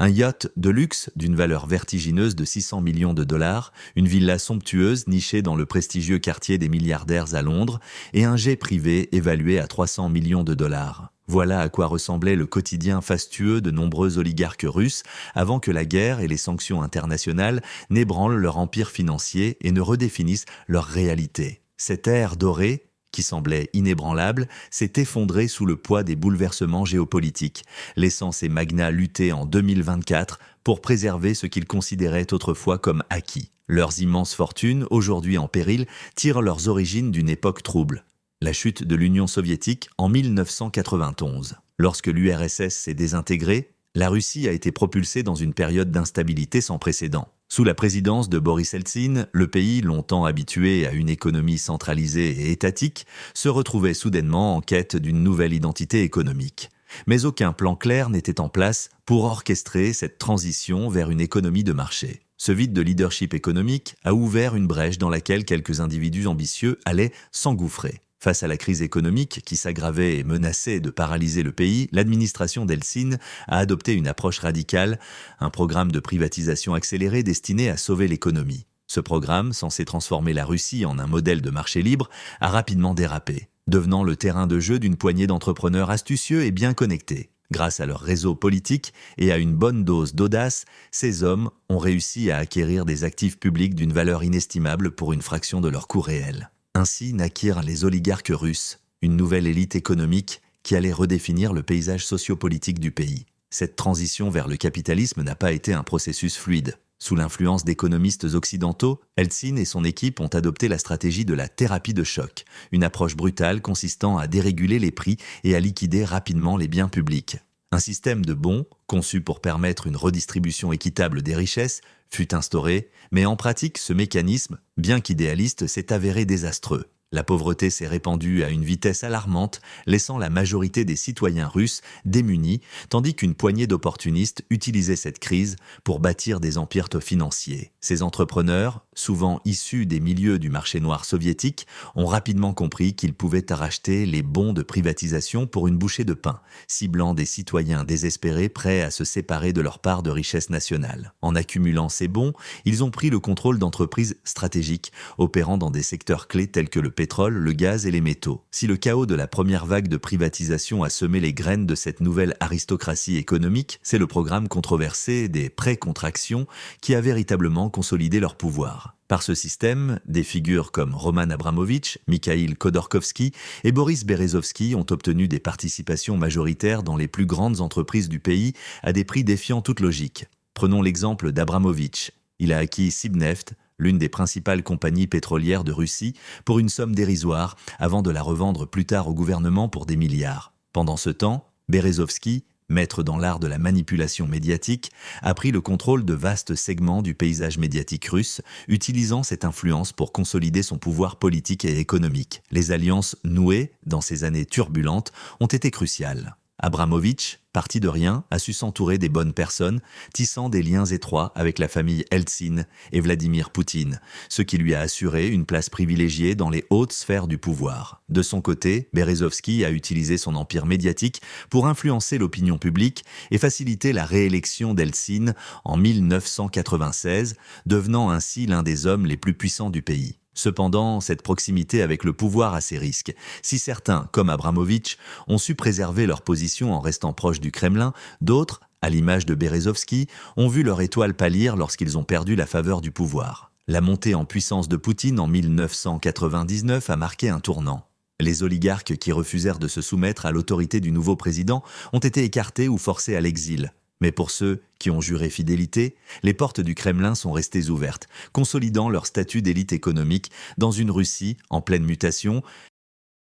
Un yacht de luxe d'une valeur vertigineuse de 600 millions de dollars, une villa somptueuse nichée dans le prestigieux quartier des milliardaires à Londres et un jet privé évalué à 300 millions de dollars. Voilà à quoi ressemblait le quotidien fastueux de nombreux oligarques russes avant que la guerre et les sanctions internationales n'ébranlent leur empire financier et ne redéfinissent leur réalité. Cette ère dorée, qui semblait inébranlable, s'est effondrée sous le poids des bouleversements géopolitiques, laissant ces magnats lutter en 2024 pour préserver ce qu'ils considéraient autrefois comme acquis. Leurs immenses fortunes, aujourd'hui en péril, tirent leurs origines d'une époque trouble. La chute de l'Union soviétique en 1991. Lorsque l'URSS s'est désintégrée, la Russie a été propulsée dans une période d'instabilité sans précédent. Sous la présidence de Boris Eltsine, le pays, longtemps habitué à une économie centralisée et étatique, se retrouvait soudainement en quête d'une nouvelle identité économique. Mais aucun plan clair n'était en place pour orchestrer cette transition vers une économie de marché. Ce vide de leadership économique a ouvert une brèche dans laquelle quelques individus ambitieux allaient s'engouffrer. Face à la crise économique qui s'aggravait et menaçait de paralyser le pays, l'administration d'Eltsine a adopté une approche radicale, un programme de privatisation accéléré destiné à sauver l'économie. Ce programme, censé transformer la Russie en un modèle de marché libre, a rapidement dérapé, devenant le terrain de jeu d'une poignée d'entrepreneurs astucieux et bien connectés. Grâce à leur réseau politique et à une bonne dose d'audace, ces hommes ont réussi à acquérir des actifs publics d'une valeur inestimable pour une fraction de leur coût réel. Ainsi naquirent les oligarques russes, une nouvelle élite économique qui allait redéfinir le paysage sociopolitique du pays. Cette transition vers le capitalisme n'a pas été un processus fluide. Sous l'influence d'économistes occidentaux, Eltsine et son équipe ont adopté la stratégie de la thérapie de choc, une approche brutale consistant à déréguler les prix et à liquider rapidement les biens publics. Un système de bons, conçu pour permettre une redistribution équitable des richesses, fut instauré, mais en pratique, ce mécanisme, bien qu'idéaliste, s'est avéré désastreux. La pauvreté s'est répandue à une vitesse alarmante, laissant la majorité des citoyens russes démunis, tandis qu'une poignée d'opportunistes utilisait cette crise pour bâtir des empires financiers. Ces entrepreneurs, souvent issus des milieux du marché noir soviétique, ont rapidement compris qu'ils pouvaient racheter les bons de privatisation pour une bouchée de pain, ciblant des citoyens désespérés prêts à se séparer de leur part de richesse nationale. En accumulant ces bons, ils ont pris le contrôle d'entreprises stratégiques, opérant dans des secteurs clés tels que le pétrole, le gaz et les métaux. Si le chaos de la première vague de privatisation a semé les graines de cette nouvelle aristocratie économique, c'est le programme controversé des pré-contractions qui a véritablement consolidé leur pouvoir. Par ce système, des figures comme Roman Abramovitch, Mikhail Khodorkovsky et Boris Berezovsky ont obtenu des participations majoritaires dans les plus grandes entreprises du pays à des prix défiant toute logique. Prenons l'exemple d'Abramovitch. Il a acquis Sibneft, l'une des principales compagnies pétrolières de Russie, pour une somme dérisoire, avant de la revendre plus tard au gouvernement pour des milliards. Pendant ce temps, Berezovsky, maître dans l'art de la manipulation médiatique, a pris le contrôle de vastes segments du paysage médiatique russe, utilisant cette influence pour consolider son pouvoir politique et économique. Les alliances nouées, dans ces années turbulentes, ont été cruciales. Abramovitch, parti de rien, a su s'entourer des bonnes personnes, tissant des liens étroits avec la famille Eltsine et Vladimir Poutine, ce qui lui a assuré une place privilégiée dans les hautes sphères du pouvoir. De son côté, Berezovsky a utilisé son empire médiatique pour influencer l'opinion publique et faciliter la réélection d'Eltsine en 1996, devenant ainsi l'un des hommes les plus puissants du pays. Cependant, cette proximité avec le pouvoir a ses risques. Si certains, comme Abramovitch, ont su préserver leur position en restant proches du Kremlin, d'autres, à l'image de Berezovsky, ont vu leur étoile pâlir lorsqu'ils ont perdu la faveur du pouvoir. La montée en puissance de Poutine en 1999 a marqué un tournant. Les oligarques qui refusèrent de se soumettre à l'autorité du nouveau président ont été écartés ou forcés à l'exil. Mais pour ceux qui ont juré fidélité, les portes du Kremlin sont restées ouvertes, consolidant leur statut d'élite économique dans une Russie en pleine mutation.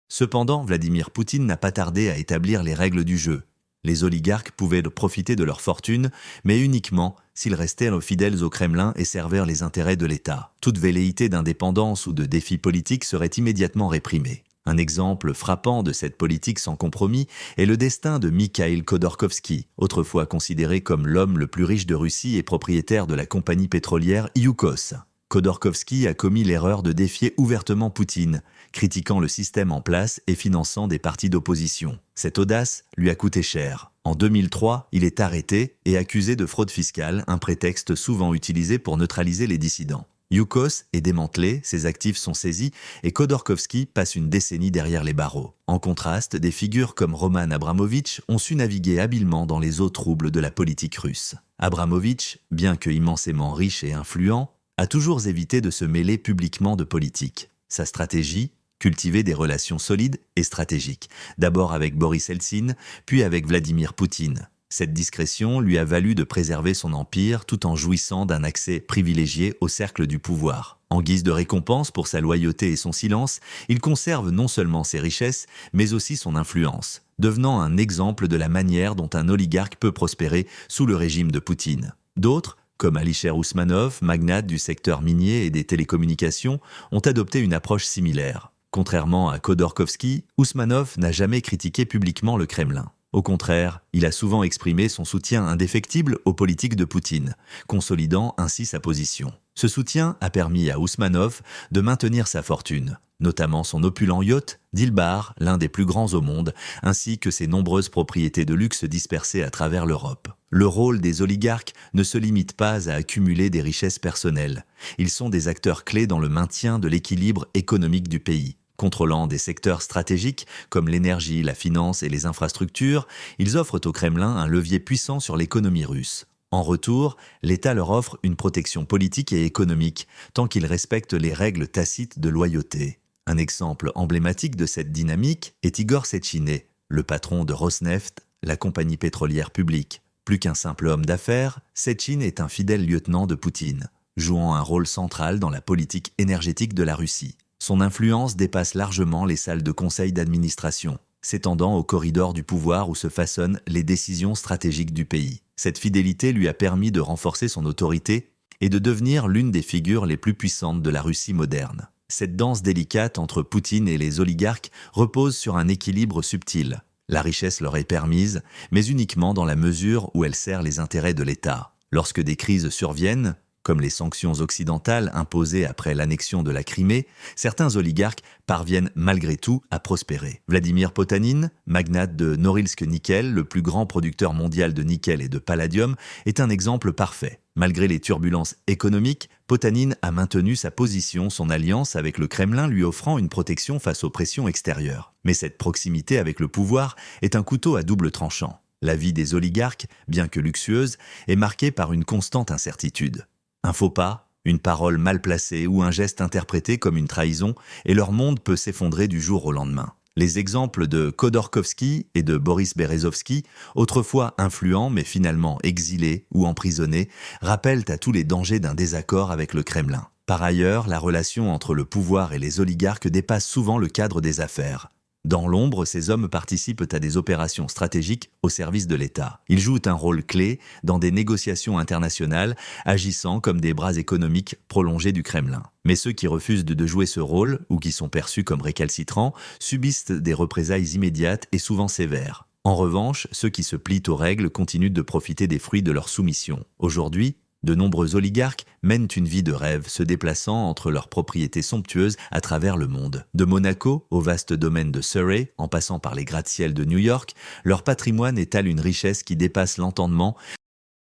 Cependant, Vladimir Poutine n'a pas tardé à établir les règles du jeu. Les oligarques pouvaient profiter de leur fortune, mais uniquement s'ils restaient fidèles au Kremlin et servaient les intérêts de l'État. Toute velléité d'indépendance ou de défi politique serait immédiatement réprimée. Un exemple frappant de cette politique sans compromis est le destin de Mikhail Khodorkovsky, autrefois considéré comme l'homme le plus riche de Russie et propriétaire de la compagnie pétrolière Yukos. Khodorkovsky a commis l'erreur de défier ouvertement Poutine, critiquant le système en place et finançant des partis d'opposition. Cette audace lui a coûté cher. En 2003, il est arrêté et accusé de fraude fiscale, un prétexte souvent utilisé pour neutraliser les dissidents. Yukos est démantelé, ses actifs sont saisis et Khodorkovsky passe une décennie derrière les barreaux. En contraste, des figures comme Roman Abramovitch ont su naviguer habilement dans les eaux troubles de la politique russe. Abramovitch, bien que immensément riche et influent, a toujours évité de se mêler publiquement de politique. Sa stratégie, cultiver des relations solides et stratégiques, d'abord avec Boris Eltsine, puis avec Vladimir Poutine. Cette discrétion lui a valu de préserver son empire tout en jouissant d'un accès privilégié au cercle du pouvoir. En guise de récompense pour sa loyauté et son silence, il conserve non seulement ses richesses, mais aussi son influence, devenant un exemple de la manière dont un oligarque peut prospérer sous le régime de Poutine. D'autres, comme Alisher Ousmanov, magnate du secteur minier et des télécommunications, ont adopté une approche similaire. Contrairement à Khodorkovsky, Ousmanov n'a jamais critiqué publiquement le Kremlin. Au contraire, il a souvent exprimé son soutien indéfectible aux politiques de Poutine, consolidant ainsi sa position. Ce soutien a permis à Ousmanov de maintenir sa fortune, notamment son opulent yacht, Dilbar, l'un des plus grands au monde, ainsi que ses nombreuses propriétés de luxe dispersées à travers l'Europe. Le rôle des oligarques ne se limite pas à accumuler des richesses personnelles. Ils sont des acteurs clés dans le maintien de l'équilibre économique du pays. Contrôlant des secteurs stratégiques comme l'énergie, la finance et les infrastructures, ils offrent au Kremlin un levier puissant sur l'économie russe. En retour, l'État leur offre une protection politique et économique, tant qu'ils respectent les règles tacites de loyauté. Un exemple emblématique de cette dynamique est Igor Sechin, le patron de Rosneft, la compagnie pétrolière publique. Plus qu'un simple homme d'affaires, Sechin est un fidèle lieutenant de Poutine, jouant un rôle central dans la politique énergétique de la Russie. Son influence dépasse largement les salles de conseil d'administration, s'étendant au corridor du pouvoir où se façonnent les décisions stratégiques du pays. Cette fidélité lui a permis de renforcer son autorité et de devenir l'une des figures les plus puissantes de la Russie moderne. Cette danse délicate entre Poutine et les oligarques repose sur un équilibre subtil. La richesse leur est permise, mais uniquement dans la mesure où elle sert les intérêts de l'État. Lorsque des crises surviennent, comme les sanctions occidentales imposées après l'annexion de la Crimée, certains oligarques parviennent malgré tout à prospérer. Vladimir Potanin, magnate de Norilsk Nickel, le plus grand producteur mondial de nickel et de palladium, est un exemple parfait. Malgré les turbulences économiques, Potanin a maintenu sa position, son alliance avec le Kremlin lui offrant une protection face aux pressions extérieures. Mais cette proximité avec le pouvoir est un couteau à double tranchant. La vie des oligarques, bien que luxueuse, est marquée par une constante incertitude. Un faux pas, une parole mal placée ou un geste interprété comme une trahison, et leur monde peut s'effondrer du jour au lendemain. Les exemples de Khodorkovsky et de Boris Berezovsky, autrefois influents mais finalement exilés ou emprisonnés, rappellent à tous les dangers d'un désaccord avec le Kremlin. Par ailleurs, la relation entre le pouvoir et les oligarques dépasse souvent le cadre des affaires. Dans l'ombre, ces hommes participent à des opérations stratégiques au service de l'État. Ils jouent un rôle clé dans des négociations internationales, agissant comme des bras économiques prolongés du Kremlin. Mais ceux qui refusent de jouer ce rôle, ou qui sont perçus comme récalcitrants, subissent des représailles immédiates et souvent sévères. En revanche, ceux qui se plient aux règles continuent de profiter des fruits de leur soumission. Aujourd'hui, de nombreux oligarques mènent une vie de rêve, se déplaçant entre leurs propriétés somptueuses à travers le monde. De Monaco au vaste domaine de Surrey, en passant par les gratte-ciels de New York, leur patrimoine étale une richesse qui dépasse l'entendement.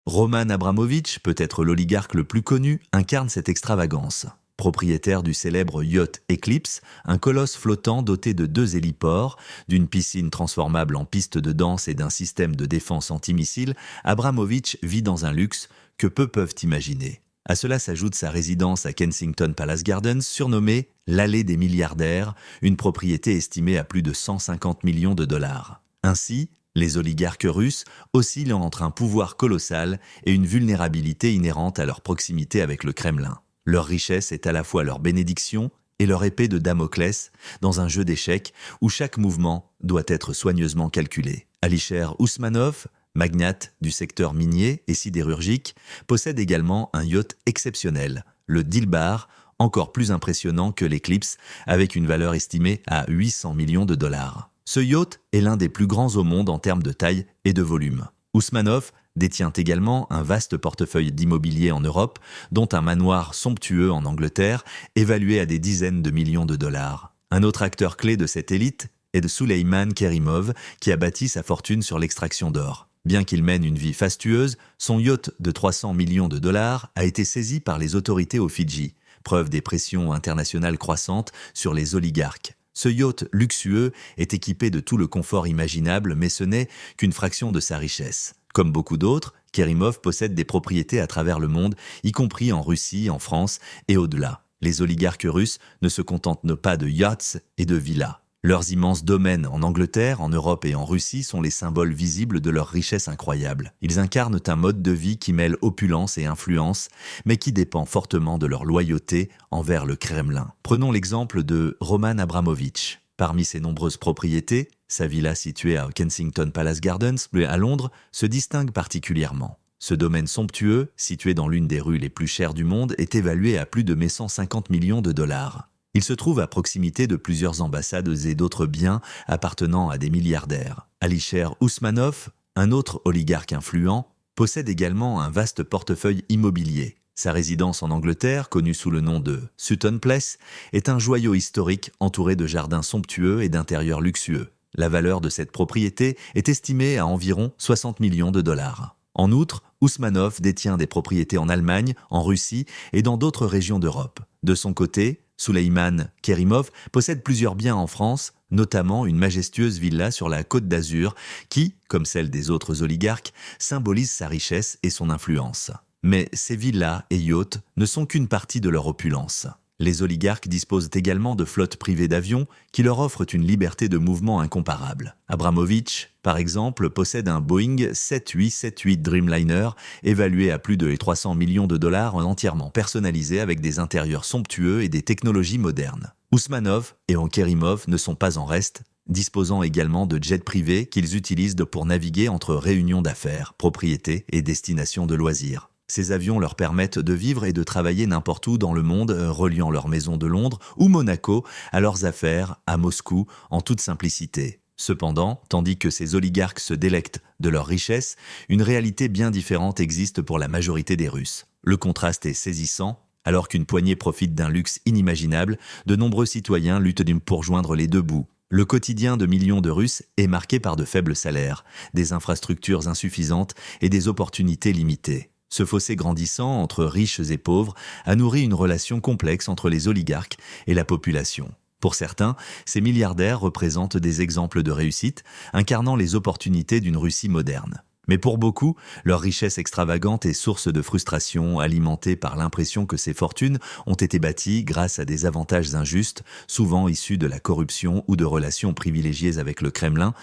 Roman Abramovitch, peut-être l'oligarque le plus connu, incarne cette extravagance. Propriétaire du célèbre yacht Eclipse, un colosse flottant doté de 2 héliports, d'une piscine transformable en piste de danse et d'un système de défense antimissile, Abramovitch vit dans un luxe que peu peuvent imaginer. À cela s'ajoute sa résidence à Kensington Palace Gardens, surnommée l'allée des milliardaires, une propriété estimée à plus de 150 millions de dollars. Ainsi, les oligarques russes oscillent entre un pouvoir colossal et une vulnérabilité inhérente à leur proximité avec le Kremlin. Leur richesse est à la fois leur bénédiction et leur épée de Damoclès dans un jeu d'échecs où chaque mouvement doit être soigneusement calculé. Alisher Ousmanov, magnate du secteur minier et sidérurgique, possède également un yacht exceptionnel, le Dilbar, encore plus impressionnant que l'Eclipse, avec une valeur estimée à 800 millions de dollars. Ce yacht est l'un des plus grands au monde en termes de taille et de volume. Ousmanov détient également un vaste portefeuille d'immobilier en Europe, dont un manoir somptueux en Angleterre, évalué à des dizaines de millions de dollars. Un autre acteur clé de cette élite est de Souleyman Kerimov, qui a bâti sa fortune sur l'extraction d'or. Bien qu'il mène une vie fastueuse, son yacht de 300 millions de dollars a été saisi par les autorités aux Fidji, preuve des pressions internationales croissantes sur les oligarques. Ce yacht luxueux est équipé de tout le confort imaginable, mais ce n'est qu'une fraction de sa richesse. Comme beaucoup d'autres, Kerimov possède des propriétés à travers le monde, y compris en Russie, en France et au-delà. Les oligarques russes ne se contentent pas de yachts et de villas. Leurs immenses domaines en Angleterre, en Europe et en Russie sont les symboles visibles de leur richesse incroyable. Ils incarnent un mode de vie qui mêle opulence et influence, mais qui dépend fortement de leur loyauté envers le Kremlin. Prenons l'exemple de Roman Abramovich. Parmi ses nombreuses propriétés, sa villa située à Kensington Palace Gardens, à Londres, se distingue particulièrement. Ce domaine somptueux, situé dans l'une des rues les plus chères du monde, est évalué à plus de 150 millions de dollars. Il se trouve à proximité de plusieurs ambassades et d'autres biens appartenant à des milliardaires. Alisher Ousmanov, un autre oligarque influent, possède également un vaste portefeuille immobilier. Sa résidence en Angleterre, connue sous le nom de Sutton Place, est un joyau historique entouré de jardins somptueux et d'intérieurs luxueux. La valeur de cette propriété est estimée à environ 60 millions de dollars. En outre, Ousmanov détient des propriétés en Allemagne, en Russie et dans d'autres régions d'Europe. De son côté, Souleyman Kerimov possède plusieurs biens en France, notamment une majestueuse villa sur la Côte d'Azur qui, comme celle des autres oligarques, symbolise sa richesse et son influence. Mais ces villas et yachts ne sont qu'une partie de leur opulence. Les oligarques disposent également de flottes privées d'avions qui leur offrent une liberté de mouvement incomparable. Abramovich, par exemple, possède un Boeing 7878 Dreamliner évalué à plus de 300 millions de dollars entièrement personnalisé avec des intérieurs somptueux et des technologies modernes. Ousmanov et Kerimov ne sont pas en reste, disposant également de jets privés qu'ils utilisent pour naviguer entre réunions d'affaires, propriétés et destinations de loisirs. Ces avions leur permettent de vivre et de travailler n'importe où dans le monde, reliant leur maison de Londres ou Monaco à leurs affaires à Moscou en toute simplicité. Cependant, tandis que ces oligarques se délectent de leur richesse, une réalité bien différente existe pour la majorité des Russes. Le contraste est saisissant. Alors qu'une poignée profite d'un luxe inimaginable, de nombreux citoyens luttent pour joindre les deux bouts. Le quotidien de millions de Russes est marqué par de faibles salaires, des infrastructures insuffisantes et des opportunités limitées. Ce fossé grandissant entre riches et pauvres a nourri une relation complexe entre les oligarques et la population. Pour certains, ces milliardaires représentent des exemples de réussite, incarnant les opportunités d'une Russie moderne. Mais pour beaucoup, leur richesse extravagante est source de frustration, alimentée par l'impression que ces fortunes ont été bâties grâce à des avantages injustes, souvent issus de la corruption ou de relations privilégiées avec le Kremlin.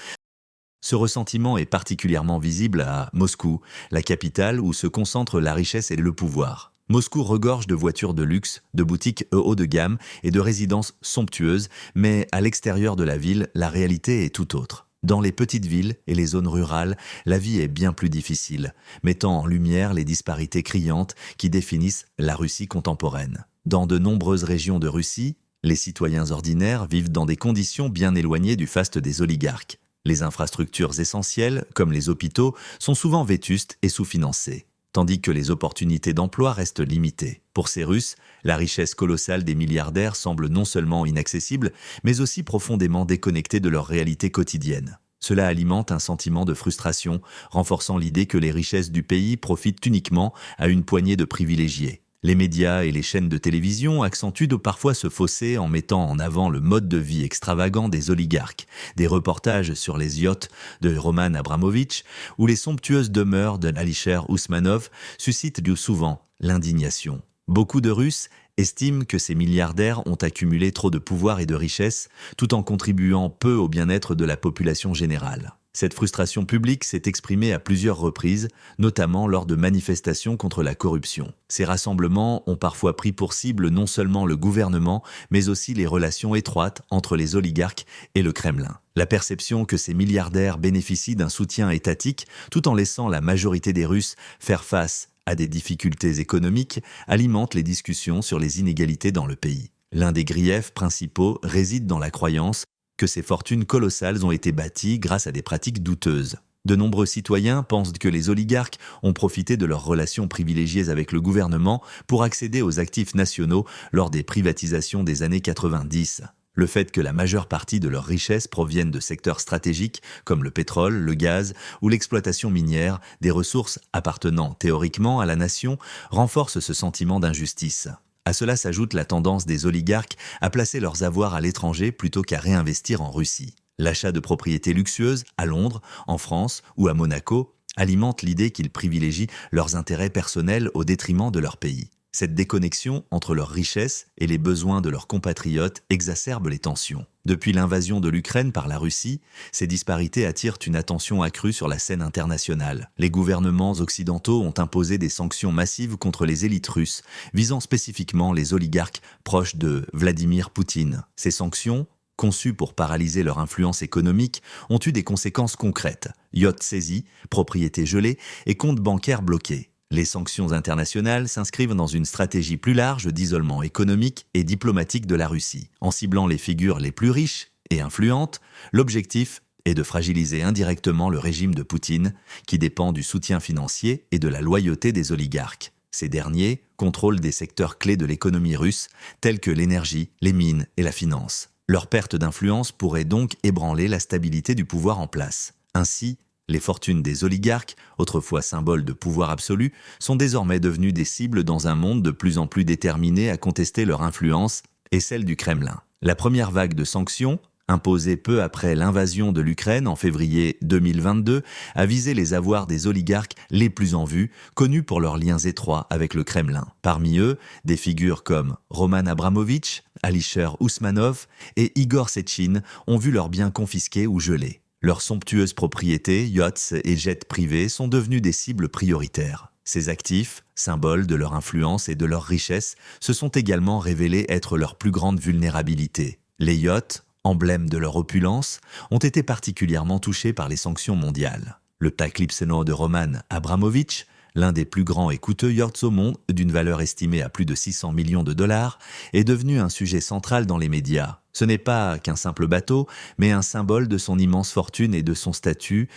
Ce ressentiment est particulièrement visible à Moscou, la capitale où se concentrent la richesse et le pouvoir. Moscou regorge de voitures de luxe, de boutiques haut de gamme et de résidences somptueuses, mais à l'extérieur de la ville, la réalité est tout autre. Dans les petites villes et les zones rurales, la vie est bien plus difficile, mettant en lumière les disparités criantes qui définissent la Russie contemporaine. Dans de nombreuses régions de Russie, les citoyens ordinaires vivent dans des conditions bien éloignées du faste des oligarques. Les infrastructures essentielles, comme les hôpitaux, sont souvent vétustes et sous-financées, tandis que les opportunités d'emploi restent limitées. Pour ces Russes, la richesse colossale des milliardaires semble non seulement inaccessible, mais aussi profondément déconnectée de leur réalité quotidienne. Cela alimente un sentiment de frustration, renforçant l'idée que les richesses du pays profitent uniquement à une poignée de privilégiés. Les médias et les chaînes de télévision accentuent parfois ce fossé en mettant en avant le mode de vie extravagant des oligarques, des reportages sur les yachts de Roman Abramovich ou les somptueuses demeures d'Alisher Ousmanov suscitent souvent l'indignation. Beaucoup de Russes estiment que ces milliardaires ont accumulé trop de pouvoir et de richesse, tout en contribuant peu au bien-être de la population générale. Cette frustration publique s'est exprimée à plusieurs reprises, notamment lors de manifestations contre la corruption. Ces rassemblements ont parfois pris pour cible non seulement le gouvernement, mais aussi les relations étroites entre les oligarques et le Kremlin. La perception que ces milliardaires bénéficient d'un soutien étatique, tout en laissant la majorité des Russes faire face à des difficultés économiques, alimente les discussions sur les inégalités dans le pays. L'un des griefs principaux réside dans la croyance que ces fortunes colossales ont été bâties grâce à des pratiques douteuses. De nombreux citoyens pensent que les oligarques ont profité de leurs relations privilégiées avec le gouvernement pour accéder aux actifs nationaux lors des privatisations des années 90. Le fait que la majeure partie de leurs richesses proviennent de secteurs stratégiques comme le pétrole, le gaz ou l'exploitation minière, des ressources appartenant théoriquement à la nation, renforce ce sentiment d'injustice. À cela s'ajoute la tendance des oligarques à placer leurs avoirs à l'étranger plutôt qu'à réinvestir en Russie. L'achat de propriétés luxueuses à Londres, en France ou à Monaco alimente l'idée qu'ils privilégient leurs intérêts personnels au détriment de leur pays. Cette déconnexion entre leurs richesses et les besoins de leurs compatriotes exacerbe les tensions. Depuis l'invasion de l'Ukraine par la Russie, ces disparités attirent une attention accrue sur la scène internationale. Les gouvernements occidentaux ont imposé des sanctions massives contre les élites russes, visant spécifiquement les oligarques proches de Vladimir Poutine. Ces sanctions, conçues pour paralyser leur influence économique, ont eu des conséquences concrètes. Yachts saisis, propriétés gelées et comptes bancaires bloqués. Les sanctions internationales s'inscrivent dans une stratégie plus large d'isolement économique et diplomatique de la Russie. En ciblant les figures les plus riches et influentes, l'objectif est de fragiliser indirectement le régime de Poutine, qui dépend du soutien financier et de la loyauté des oligarques. Ces derniers contrôlent des secteurs clés de l'économie russe, tels que l'énergie, les mines et la finance. Leur perte d'influence pourrait donc ébranler la stabilité du pouvoir en place. Ainsi, les fortunes des oligarques, autrefois symboles de pouvoir absolu, sont désormais devenues des cibles dans un monde de plus en plus déterminé à contester leur influence et celle du Kremlin. La première vague de sanctions, imposée peu après l'invasion de l'Ukraine en février 2022, a visé les avoirs des oligarques les plus en vue, connus pour leurs liens étroits avec le Kremlin. Parmi eux, des figures comme Roman Abramovich, Alisher Ousmanov et Igor Sechin ont vu leurs biens confisqués ou gelés. Leurs somptueuses propriétés, yachts et jets privés sont devenus des cibles prioritaires. Ces actifs, symboles de leur influence et de leur richesse, se sont également révélés être leur plus grande vulnérabilité. Les yachts, emblèmes de leur opulence, ont été particulièrement touchés par les sanctions mondiales. Le Taklipseno de Roman Abramovich, l'un des plus grands et coûteux yachts au monde, d'une valeur estimée à plus de 600 millions de dollars, est devenu un sujet central dans les médias. Ce n'est pas qu'un simple bateau, mais un symbole de son immense fortune et de son statut.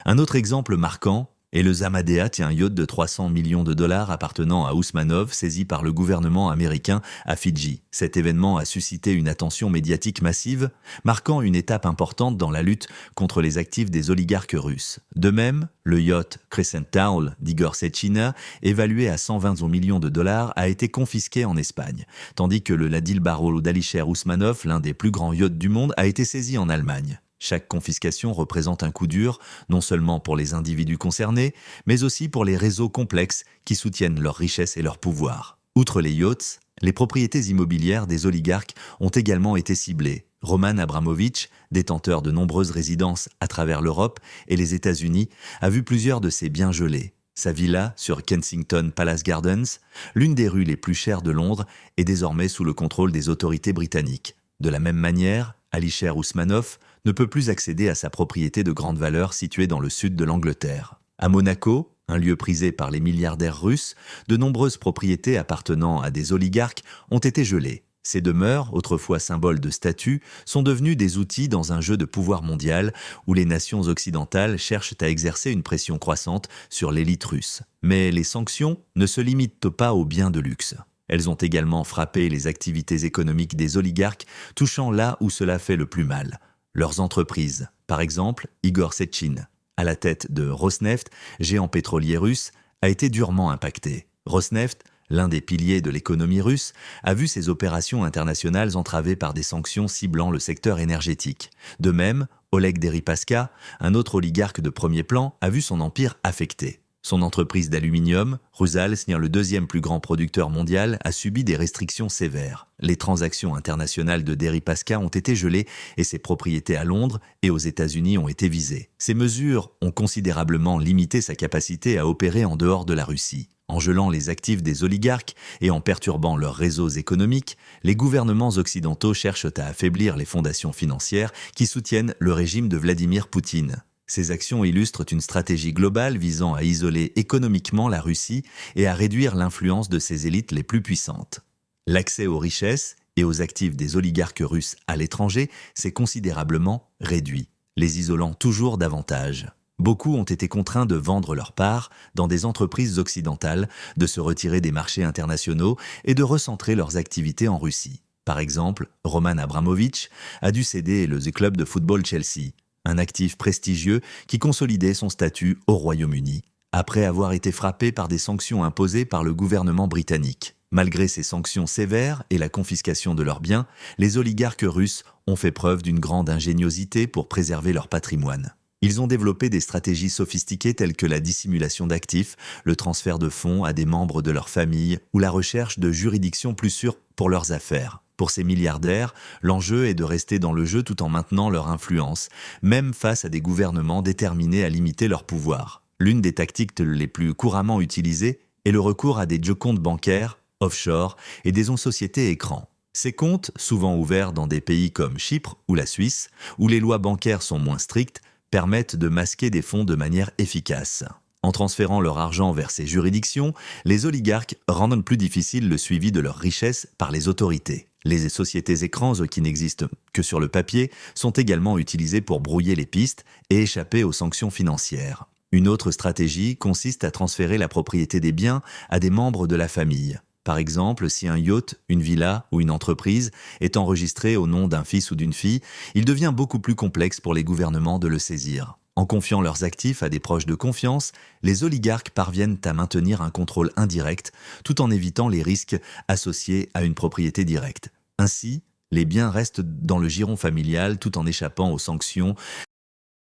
Un autre exemple marquant est le Zamadea, un yacht de 300 millions de dollars appartenant à Ousmanov, saisi par le gouvernement américain à Fidji. Cet événement a suscité une attention médiatique massive, marquant une étape importante dans la lutte contre les actifs des oligarques russes. De même, le yacht Crescent Owl d'Igor Sechin, évalué à 120 millions de dollars, a été confisqué en Espagne, tandis que le Ladil Barol d'Alisher Ousmanov, l'un des plus grands yachts du monde, a été saisi en Allemagne. Chaque confiscation représente un coup dur, non seulement pour les individus concernés, mais aussi pour les réseaux complexes qui soutiennent leur richesse et leur pouvoir. Outre les yachts, les propriétés immobilières des oligarques ont également été ciblées. Roman Abramovich, détenteur de nombreuses résidences à travers l'Europe et les États-Unis, a vu plusieurs de ses biens gelés. Sa villa sur Kensington Palace Gardens, l'une des rues les plus chères de Londres, est désormais sous le contrôle des autorités britanniques. De la même manière, Alisher Ousmanov ne peut plus accéder à sa propriété de grande valeur située dans le sud de l'Angleterre. À Monaco, un lieu prisé par les milliardaires russes, de nombreuses propriétés appartenant à des oligarques ont été gelées. Ces demeures, autrefois symboles de statut, sont devenues des outils dans un jeu de pouvoir mondial où les nations occidentales cherchent à exercer une pression croissante sur l'élite russe. Mais les sanctions ne se limitent pas aux biens de luxe. Elles ont également frappé les activités économiques des oligarques, touchant là où cela fait le plus mal. Leurs entreprises, par exemple Igor Sechin, à la tête de Rosneft, géant pétrolier russe, a été durement impacté. Rosneft, l'un des piliers de l'économie russe, a vu ses opérations internationales entravées par des sanctions ciblant le secteur énergétique. De même, Oleg Deripaska, un autre oligarque de premier plan, a vu son empire affecté. Son entreprise d'aluminium, Rusal, le deuxième plus grand producteur mondial, a subi des restrictions sévères. Les transactions internationales de Deripaska ont été gelées et ses propriétés à Londres et aux États-Unis ont été visées. Ces mesures ont considérablement limité sa capacité à opérer en dehors de la Russie. En gelant les actifs des oligarques et en perturbant leurs réseaux économiques, les gouvernements occidentaux cherchent à affaiblir les fondations financières qui soutiennent le régime de Vladimir Poutine. Ces actions illustrent une stratégie globale visant à isoler économiquement la Russie et à réduire l'influence de ses élites les plus puissantes. L'accès aux richesses et aux actifs des oligarques russes à l'étranger s'est considérablement réduit, les isolant toujours davantage. Beaucoup ont été contraints de vendre leurs parts dans des entreprises occidentales, de se retirer des marchés internationaux et de recentrer leurs activités en Russie. Par exemple, Roman Abramovich a dû céder le club de football Chelsea, un actif prestigieux qui consolidait son statut au Royaume-Uni, après avoir été frappé par des sanctions imposées par le gouvernement britannique. Malgré ces sanctions sévères et la confiscation de leurs biens, les oligarques russes ont fait preuve d'une grande ingéniosité pour préserver leur patrimoine. Ils ont développé des stratégies sophistiquées telles que la dissimulation d'actifs, le transfert de fonds à des membres de leur famille ou la recherche de juridictions plus sûres pour leurs affaires. Pour ces milliardaires, l'enjeu est de rester dans le jeu tout en maintenant leur influence, même face à des gouvernements déterminés à limiter leur pouvoir. L'une des tactiques les plus couramment utilisées est le recours à des comptes bancaires, offshore et des sociétés écrans. Ces comptes, souvent ouverts dans des pays comme Chypre ou la Suisse, où les lois bancaires sont moins strictes, permettent de masquer des fonds de manière efficace. En transférant leur argent vers ces juridictions, les oligarques rendent plus difficile le suivi de leurs richesses par les autorités. Les sociétés écrans, qui n'existent que sur le papier, sont également utilisées pour brouiller les pistes et échapper aux sanctions financières. Une autre stratégie consiste à transférer la propriété des biens à des membres de la famille. Par exemple, si un yacht, une villa ou une entreprise est enregistré au nom d'un fils ou d'une fille, il devient beaucoup plus complexe pour les gouvernements de le saisir. En confiant leurs actifs à des proches de confiance, les oligarques parviennent à maintenir un contrôle indirect tout en évitant les risques associés à une propriété directe. Ainsi, les biens restent dans le giron familial tout en échappant aux sanctions.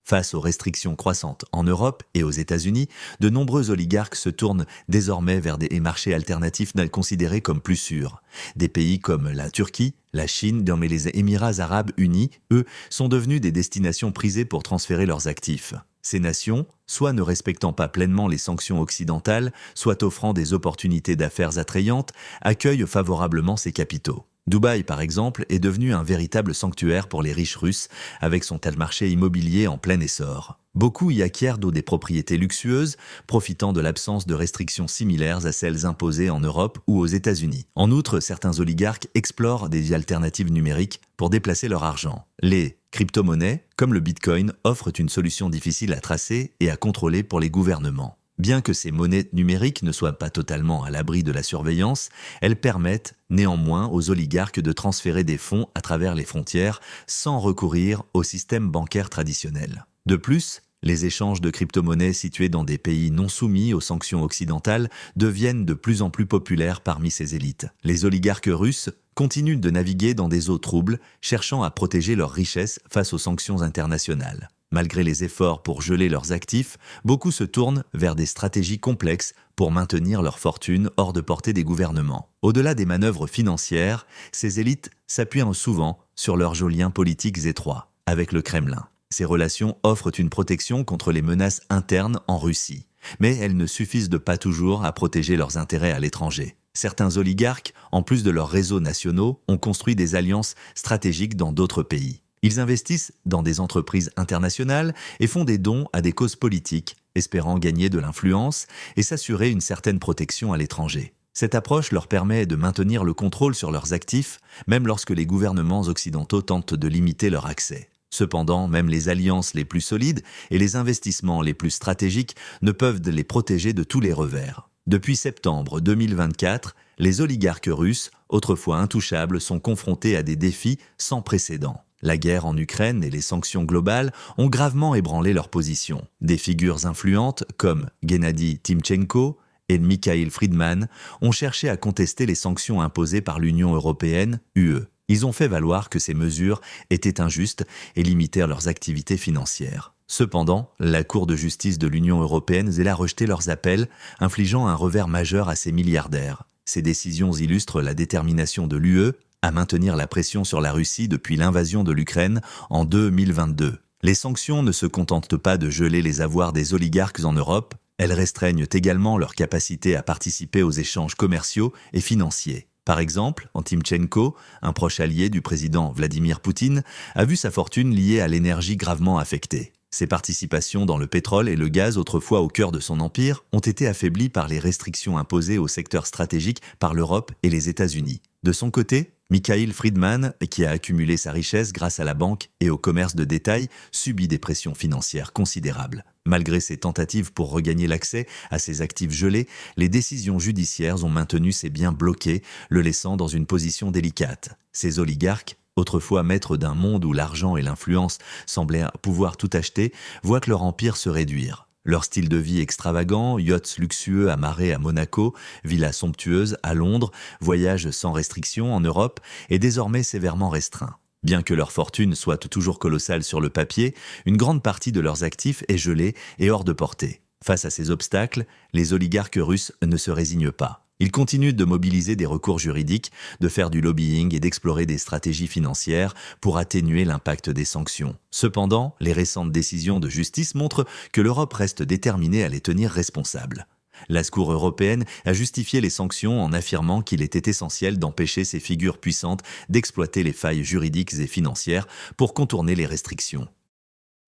Face aux restrictions croissantes en Europe et aux États-Unis, de nombreux oligarques se tournent désormais vers des marchés alternatifs considérés comme plus sûrs. Des pays comme la Turquie, la Chine, mais les Émirats arabes unis, eux, sont devenus des destinations prisées pour transférer leurs actifs. Ces nations, soit ne respectant pas pleinement les sanctions occidentales, soit offrant des opportunités d'affaires attrayantes, accueillent favorablement ces capitaux. Dubaï, par exemple, est devenu un véritable sanctuaire pour les riches russes, avec son marché immobilier en plein essor. Beaucoup y acquièrent des propriétés luxueuses, profitant de l'absence de restrictions similaires à celles imposées en Europe ou aux États-Unis. En outre, certains oligarques explorent des alternatives numériques pour déplacer leur argent. Les crypto-monnaies, comme le Bitcoin, offrent une solution difficile à tracer et à contrôler pour les gouvernements. Bien que ces monnaies numériques ne soient pas totalement à l'abri de la surveillance, elles permettent néanmoins aux oligarques de transférer des fonds à travers les frontières sans recourir au système bancaire traditionnel. De plus, les échanges de crypto-monnaies situés dans des pays non soumis aux sanctions occidentales deviennent de plus en plus populaires parmi ces élites. Les oligarques russes continuent de naviguer dans des eaux troubles, cherchant à protéger leurs richesses face aux sanctions internationales. Malgré les efforts pour geler leurs actifs, beaucoup se tournent vers des stratégies complexes pour maintenir leur fortune hors de portée des gouvernements. Au-delà des manœuvres financières, ces élites s'appuient souvent sur leurs liens politiques étroits avec le Kremlin. Ces relations offrent une protection contre les menaces internes en Russie, mais elles ne suffisent pas toujours à protéger leurs intérêts à l'étranger. Certains oligarques, en plus de leurs réseaux nationaux, ont construit des alliances stratégiques dans d'autres pays. Ils investissent dans des entreprises internationales et font des dons à des causes politiques, espérant gagner de l'influence et s'assurer une certaine protection à l'étranger. Cette approche leur permet de maintenir le contrôle sur leurs actifs, même lorsque les gouvernements occidentaux tentent de limiter leur accès. Cependant, même les alliances les plus solides et les investissements les plus stratégiques ne peuvent les protéger de tous les revers. Depuis septembre 2024, les oligarques russes, autrefois intouchables, sont confrontés à des défis sans précédent. La guerre en Ukraine et les sanctions globales ont gravement ébranlé leur position. Des figures influentes comme Gennady Timchenko et Mikhail Friedman ont cherché à contester les sanctions imposées par l'Union européenne, UE. Ils ont fait valoir que ces mesures étaient injustes et limitèrent leurs activités financières. Cependant, la Cour de justice de l'Union européenne a rejeté leurs appels, infligeant un revers majeur à ces milliardaires. Ces décisions illustrent la détermination de l'UE à maintenir la pression sur la Russie depuis l'invasion de l'Ukraine en 2022. Les sanctions ne se contentent pas de geler les avoirs des oligarques en Europe, elles restreignent également leur capacité à participer aux échanges commerciaux et financiers. Par exemple, Timchenko, un proche allié du président Vladimir Poutine, a vu sa fortune liée à l'énergie gravement affectée. Ses participations dans le pétrole et le gaz, autrefois au cœur de son empire, ont été affaiblies par les restrictions imposées au secteur stratégique par l'Europe et les États-Unis. De son côté, Mikhail Friedman, qui a accumulé sa richesse grâce à la banque et au commerce de détail, subit des pressions financières considérables. Malgré ses tentatives pour regagner l'accès à ses actifs gelés, les décisions judiciaires ont maintenu ses biens bloqués, le laissant dans une position délicate. Ces oligarques, autrefois maîtres d'un monde où l'argent et l'influence semblaient pouvoir tout acheter, voient que leur empire se réduire. Leur style de vie extravagant, yachts luxueux amarrés à Monaco, villas somptueuses à Londres, voyages sans restriction en Europe, est désormais sévèrement restreint. Bien que leur fortune soit toujours colossale sur le papier, une grande partie de leurs actifs est gelée et hors de portée. Face à ces obstacles, les oligarques russes ne se résignent pas. Ils continuent de mobiliser des recours juridiques, de faire du lobbying et d'explorer des stratégies financières pour atténuer l'impact des sanctions. Cependant, les récentes décisions de justice montrent que l'Europe reste déterminée à les tenir responsables. La Cour européenne a justifié les sanctions en affirmant qu'il était essentiel d'empêcher ces figures puissantes d'exploiter les failles juridiques et financières pour contourner les restrictions.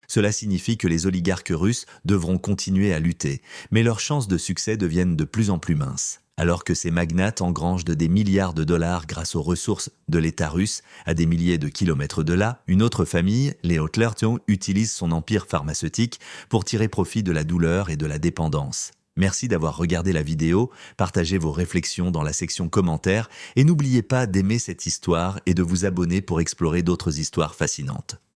Cela signifie que les oligarques russes devront continuer à lutter, mais leurs chances de succès deviennent de plus en plus minces. Alors que ces magnates engrangent des milliards de dollars grâce aux ressources de l'État russe, à des milliers de kilomètres de là, une autre famille, les Hotlerton, utilise son empire pharmaceutique pour tirer profit de la douleur et de la dépendance. Merci d'avoir regardé la vidéo, partagez vos réflexions dans la section commentaires et n'oubliez pas d'aimer cette histoire et de vous abonner pour explorer d'autres histoires fascinantes.